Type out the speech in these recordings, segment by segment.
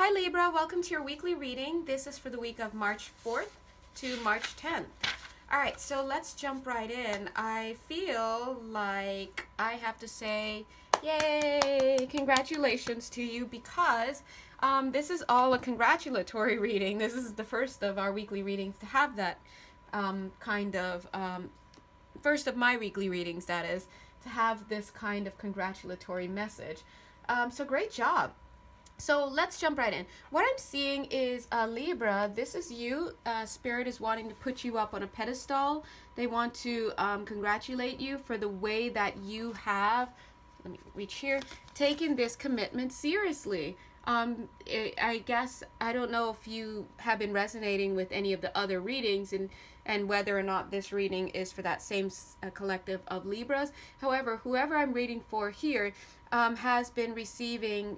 Hi Libra, welcome to your weekly reading. This is for the week of March 4th to March 10th. Alright, so let's jump right in. I feel like I have to say, yay, congratulations to you because this is all a congratulatory reading. This is the first of our weekly readings to have that first of my weekly readings, that is, to have this kind of congratulatory message. So great job. So let's jump right in. What I'm seeing is Libra, this is you. Spirit is wanting to put you up on a pedestal. They want to congratulate you for the way that you have, let me reach here, taken this commitment seriously. I guess, I don't know if you have been resonating with any of the other readings and whether or not this reading is for that same collective of Libras. However, whoever I'm reading for here has been receiving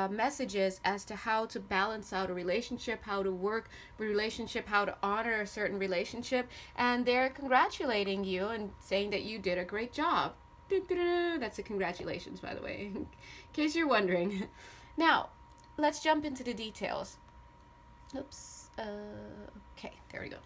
messages as to how to balance out a relationship, how to work a relationship, how to honor a certain relationship, and they're congratulating you and saying that you did a great job. That's a congratulations, by the way, in case you're wondering. Now, let's jump into the details. Oops. Okay, there we go.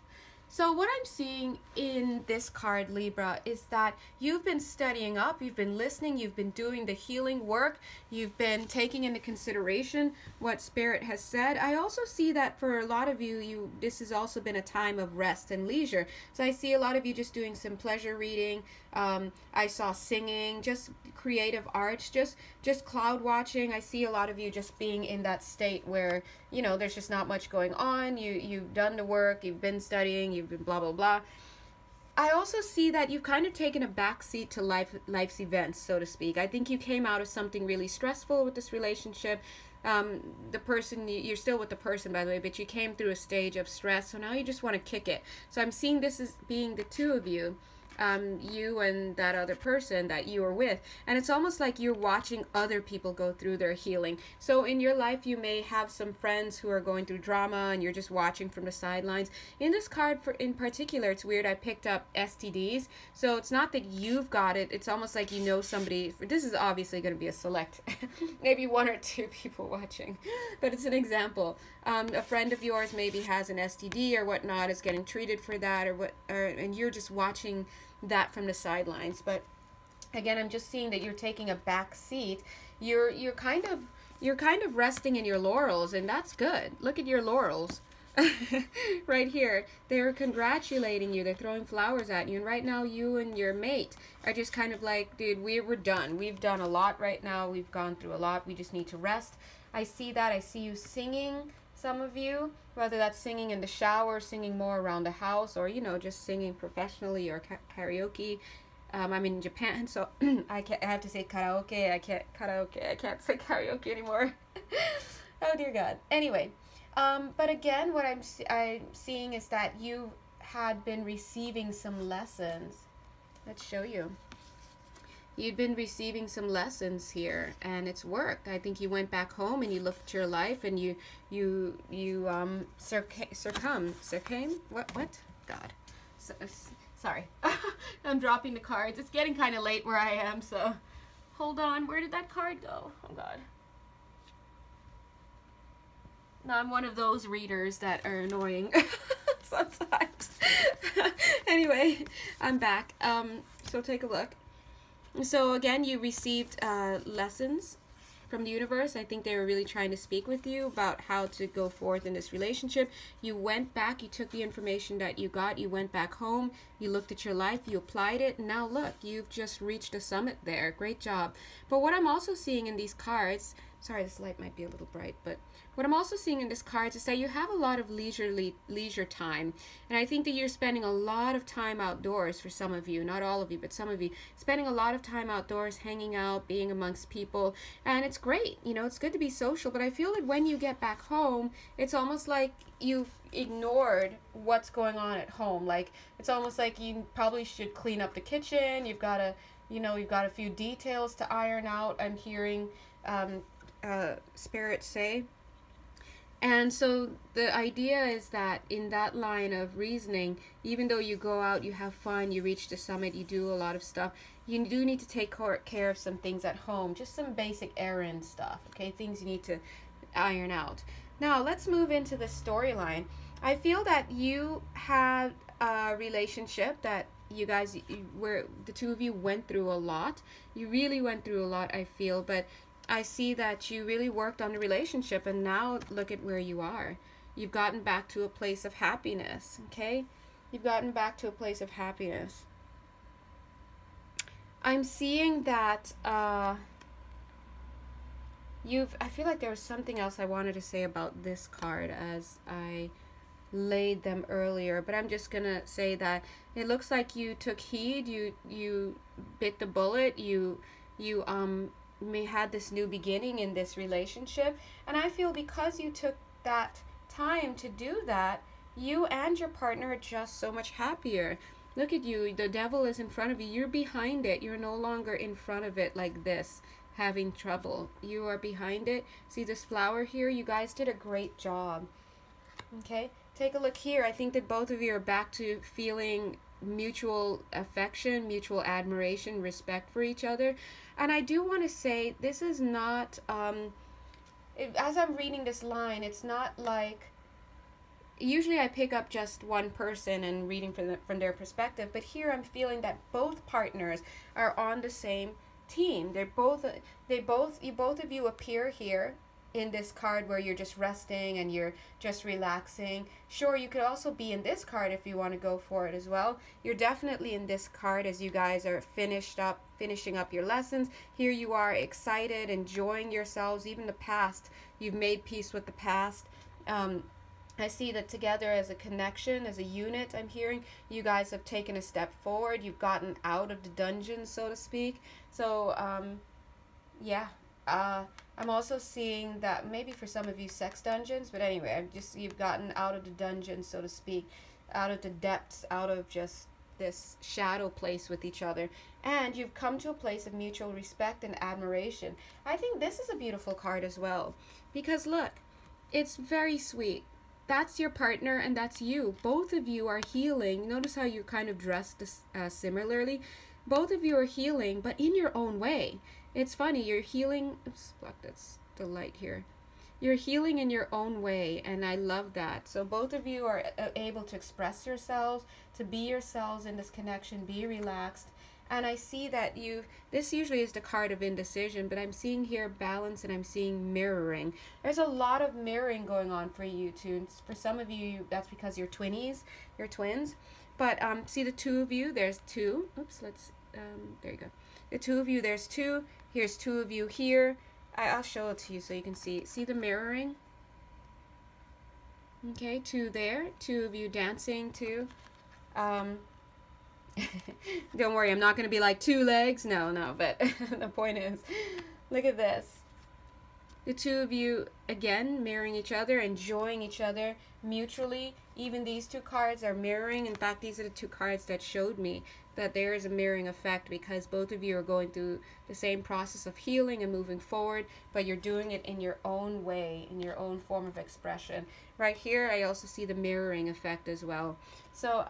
So what I'm seeing in this card, Libra, is that you've been studying up, you've been listening, you've been doing the healing work, you've been taking into consideration what Spirit has said. I also see that for a lot of you, this has also been a time of rest and leisure. So I see a lot of you just doing some pleasure reading. I saw singing, just creative arts, just cloud watching. I see a lot of you just being in that state where, you know, there's just not much going on. You've done the work, you've been studying, you've been blah, blah, blah. I also see that you've kind of taken a backseat to life's events, so to speak. I think you came out of something really stressful with this relationship. The person, you're still with the person, by the way, but you came through a stage of stress, so now you just want to kick it. So I'm seeing this as being the two of you. You and that other person that you were with, and it's almost like you're watching other people go through their healing. So in your life you may have some friends who are going through drama and you're just watching from the sidelines. In this card in particular, it's weird, I picked up STDs, so it's not that you've got it, it's almost like you know somebody. This is obviously going to be a select maybe one or two people watching, but it's an example. A friend of yours maybe has an STD or whatnot, is getting treated for that, and you're just watching that from the sidelines. But again, I'm just seeing that you're taking a back seat. You're kind of resting in your laurels, and that's good. Look at your laurels. Right here, they're congratulating you, they're throwing flowers at you, and right now you and your mate are just kind of like, dude, we're done. We've done a lot right now, we've gone through a lot, we just need to rest. I see that. I see you singing, some of you, whether that's singing in the shower, singing more around the house, or, you know, just singing professionally, or karaoke. I'm in Japan, so I have to say karaoke. I can't say karaoke anymore. Oh dear God. Anyway, but again, what I'm seeing is that you had been receiving some lessons. Let's show you. You've been receiving some lessons here, and it's worked. I think you went back home and you looked at your life, and you succumb. What? God. Sorry. I'm dropping the cards. It's getting kind of late where I am, so hold on. Where did that card go? Oh God. No, I'm one of those readers that are annoying sometimes. Anyway, I'm back. So take a look. So again, you received lessons from the universe. I think they were really trying to speak with you about how to go forth in this relationship. You went back, you took the information that you got, you went back home, you looked at your life, you applied it, and now look, you've just reached a summit there. Great job. But what I'm also seeing in these cards, sorry, this light might be a little bright, but what I'm also seeing in this cards is that you have a lot of leisure time, and I think that you're spending a lot of time outdoors for some of you, not all of you, but some of you, spending a lot of time outdoors, hanging out, being amongst people, and it's great, you know, it's good to be social, but I feel that when you get back home, it's almost like you've ignored what's going on at home. Like, it's almost like you probably should clean up the kitchen, you've got to, you know, you've got a few details to iron out, I'm hearing Spirit say. And so the idea is that in that line of reasoning, even though you go out, you have fun, you reach the summit, you do a lot of stuff, you do need to take care of some things at home, just some basic errand stuff, okay? Things you need to iron out. Now let's move into the storyline. I feel that you had a relationship that you guys, where the two of you went through a lot. You really went through a lot, I feel, but I see that you really worked on the relationship, and now look at where you are. You've gotten back to a place of happiness, okay? You've gotten back to a place of happiness. I'm seeing that I feel like there was something else I wanted to say about this card as I laid them earlier, but I'm just gonna say that it looks like you took heed, you bit the bullet, you may had this new beginning in this relationship, and I feel because you took that time to do that, you and your partner are just so much happier. Look at you, the devil is in front of you, you're behind it, you're no longer in front of it like this, having trouble. You are behind it. See this flower here? You guys did a great job. Okay, take a look here. I think that both of you are back to feeling mutual affection, mutual admiration, respect for each other. And I do want to say, this is not, as I'm reading this line, it's not like, usually I pick up just one person and reading from their perspective, but here I'm feeling that both partners are on the same team. Both of you appear here in this card where you're just resting and you're just relaxing. Sure, you could also be in this card if you want to go for it as well. You're definitely in this card as you guys are finishing up your lessons. Here you are excited, enjoying yourselves, even the past. You've made peace with the past. I see that together as a connection, as a unit, I'm hearing you guys have taken a step forward. You've gotten out of the dungeon, so to speak. So, yeah. I'm also seeing that maybe for some of you sex dungeons, but anyway, you've gotten out of the dungeon, so to speak, out of the depths, out of just this shadow place with each other, and you've come to a place of mutual respect and admiration. I think this is a beautiful card as well, because look, it's very sweet. That's your partner and that's you. Both of you are healing. Notice how you're kind of dressed similarly. Both of you are healing, but in your own way. It's funny, you're healing, oops, that's the light here. You're healing in your own way, and I love that. So both of you are able to express yourselves, to be yourselves in this connection, be relaxed. And I see that this usually is the card of indecision, but I'm seeing here balance and I'm seeing mirroring. There's a lot of mirroring going on for you two. For some of you, that's because you're twins. But see the two of you, there's two. Oops, there you go. The two of you, there's two. Here's two of you here. I'll show it to you so you can see. See the mirroring? Okay, two there. Two of you dancing, too. Don't worry, I'm not going to be like two legs. No, but the point is, look at this. The two of you, again, mirroring each other, enjoying each other mutually. Even these two cards are mirroring. In fact, these are the two cards that showed me that there is a mirroring effect because both of you are going through the same process of healing and moving forward, but you're doing it in your own way, in your own form of expression. Right here, I also see the mirroring effect as well. So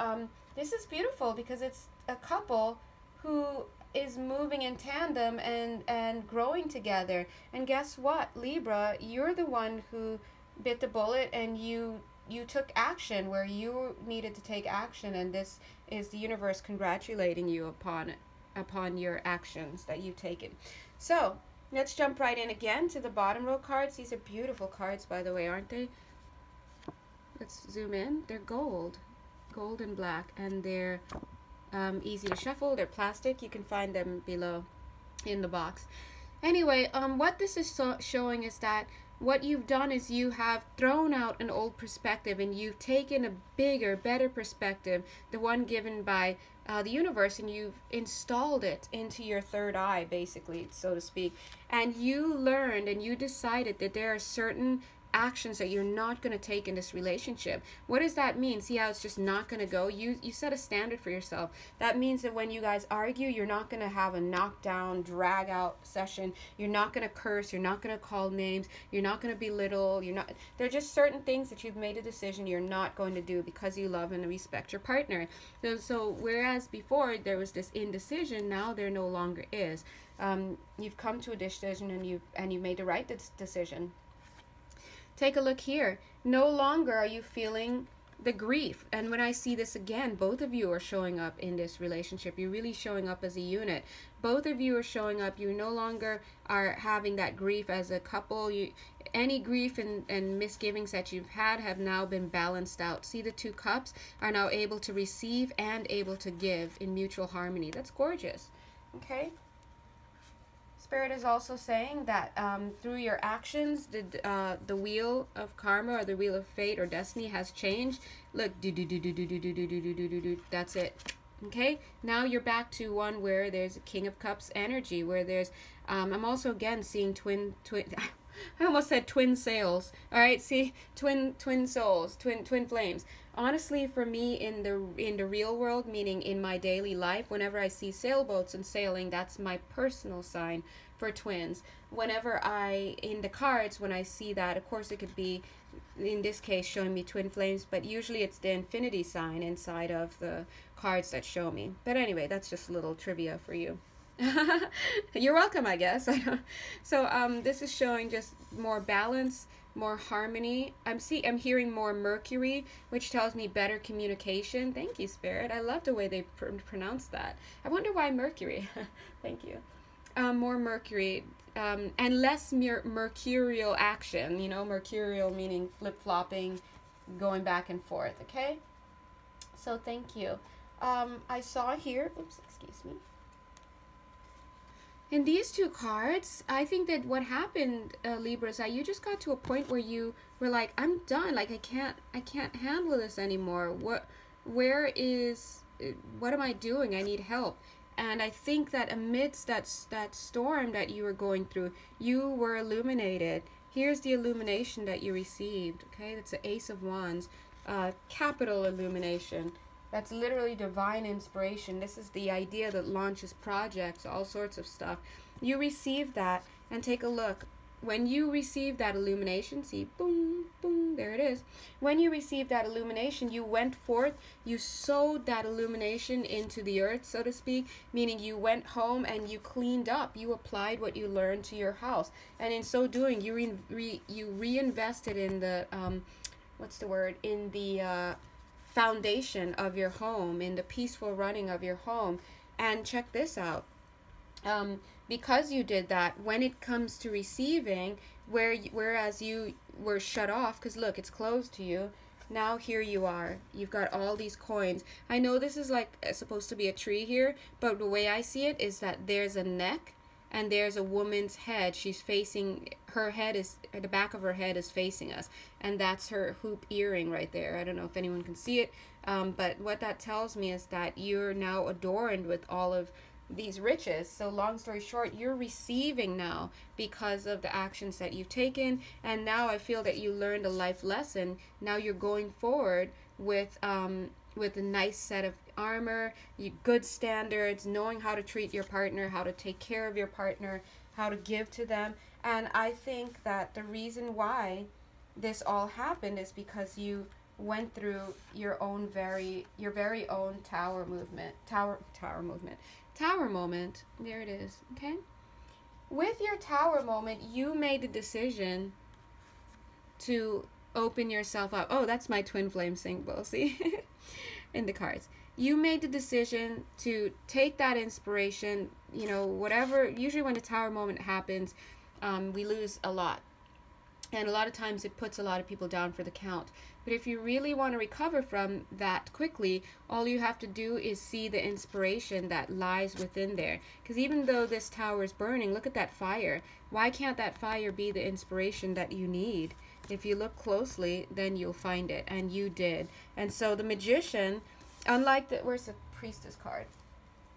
this is beautiful because it's a couple who is moving in tandem and growing together. And guess what, Libra, you're the one who bit the bullet and you took action where you needed to take action, and this is the universe congratulating you upon your actions that you've taken. So let's jump right in again to the bottom row cards. These are beautiful cards, by the way, aren't they? Let's zoom in. They're gold and black, and they're easy to shuffle. They're plastic. You can find them below in the box. Anyway, what this is showing is that what you've done is you have thrown out an old perspective and you've taken a bigger, better perspective, the one given by the universe, and you've installed it into your third eye, basically, so to speak. And you learned and you decided that there are certain actions that you're not going to take in this relationship. What does that mean? See how it's just not going to go? You set a standard for yourself. That means that when you guys argue, you're not going to have a knockdown, drag out session. You're not going to curse. You're not going to call names. You're not going to belittle. There are just certain things that you've made a decision you're not going to do because you love and respect your partner. So whereas before there was this indecision, now there no longer is. You've come to a decision and you made the right decision. take a look here. No longer are you feeling the grief. And when I see this again, both of you are showing up in this relationship. You're really showing up as a unit. Both of you are showing up. You no longer are having that grief as a couple. Any grief and misgivings that you've had have now been balanced out. See, the two cups are now able to receive and able to give in mutual harmony. That's gorgeous. Okay. Spirit is also saying that through your actions, the wheel of karma or the wheel of fate or destiny has changed. Look, that's it. Okay, now you're back to one where there's a King of Cups energy, where there's, I'm also again seeing twin, I almost said twin sails. All right, see, twin souls, twin flames. Honestly, for me in the real world, meaning in my daily life, whenever I see sailboats and sailing, that's my personal sign for twins. Whenever in the cards, when I see that, of course it could be, in this case, showing me twin flames, but usually it's the infinity sign inside of the cards that show me. But anyway, that's just a little trivia for you. You're welcome, I guess. So this is showing just more balance, more harmony. I'm hearing more Mercury, which tells me better communication. Thank you, Spirit. I love the way they pronounce that. I wonder why Mercury. Thank you. More Mercury, and less mercurial action. You know, mercurial meaning flip-flopping, going back and forth. Okay. So thank you. I saw here. Oops, excuse me. In these two cards, I think that what happened, Libra, is that you just got to a point where you were like, I'm done. Like, I can't handle this anymore. What am I doing? I need help. And I think that amidst that storm that you were going through, you were illuminated. Here's the illumination that you received. Okay, that's the Ace of Wands, capital illumination. That's literally divine inspiration. This is the idea that launches projects, all sorts of stuff. You receive that, and take a look. When you receive that illumination, see, boom, boom, there it is. When you received that illumination, you went forth, you sowed that illumination into the earth, so to speak, meaning you went home and you cleaned up. You applied what you learned to your house. And in so doing, you reinvested in the, in the foundation of your home, in the peaceful running of your home. And check this out. Because you did that, when it comes to receiving, whereas you were shut off, because look, it's closed to you, now here you are. You've got all these coins. I know this is like supposed to be a tree here, but the way I see it is that there's a neck and there's a woman's head. She's facing, her head is, the back of her head is facing us, and that's her hoop earring right there. I don't know if anyone can see it, but what that tells me is that you're now adorned with all of these riches. So long story short, you're receiving now because of the actions that you've taken, and now I feel that you learned a life lesson. Now you're going forward with a nice set of armor, good standards, knowing how to treat your partner, how to take care of your partner, how to give to them. And I think that the reason why this all happened is because you went through your very own tower moment. There it is. Okay, with your tower moment, you made the decision to open yourself up. Oh, that's my twin flame symbol, see? In the cards. You made the decision to take that inspiration, you know, whatever. Usually when a tower moment happens, we lose a lot. And a lot of times it puts a lot of people down for the count. But if you really want to recover from that quickly, all you have to do is see the inspiration that lies within there. Because even though this tower is burning, look at that fire. Why can't that fire be the inspiration that you need? If you look closely, then you'll find it. And you did. And so the magician, unlike the, where's the priestess card?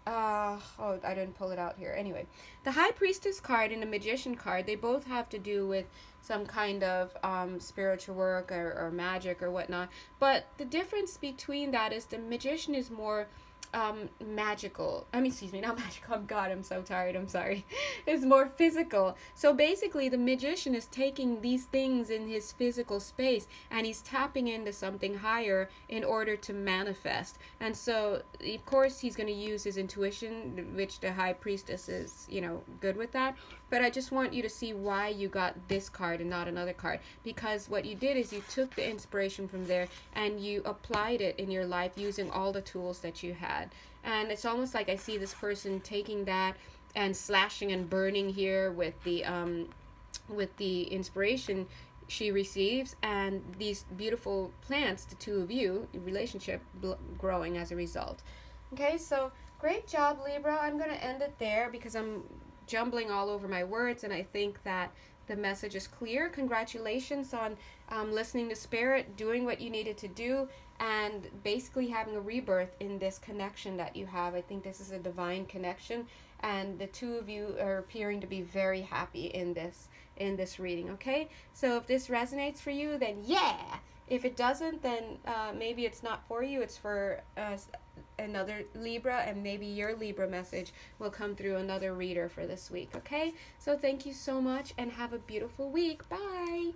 Oh, I didn't pull it out here. Anyway, the high priestess card and the magician card, they both have to do with some kind of spiritual work or magic or whatnot. But the difference between that is the magician is more magical. I mean, excuse me, not magical. God, I'm so tired. I'm sorry. It's more physical. So basically, the magician is taking these things in his physical space and he's tapping into something higher in order to manifest. And so, of course, he's going to use his intuition, which the high priestess is, you know, good with that. But I just want you to see why you got this card and not another card. Because what you did is you took the inspiration from there and you applied it in your life using all the tools that you had. And it's almost like I see this person taking that and slashing and burning here with the inspiration she receives, and these beautiful plants, the two of you, relationship growing as a result. Okay, so great job, Libra. I'm going to end it there because I'm jumbling all over my words, and I think that the message is clear. Congratulations on listening to Spirit, doing what you needed to do, and basically having a rebirth in this connection that you have. I think this is a divine connection, and the two of you are appearing to be very happy in this reading. Okay, so if this resonates for you, then yeah. If it doesn't, then maybe it's not for you. It's for another Libra, and maybe your Libra message will come through another reader for this week. Okay, so thank you so much and have a beautiful week. Bye.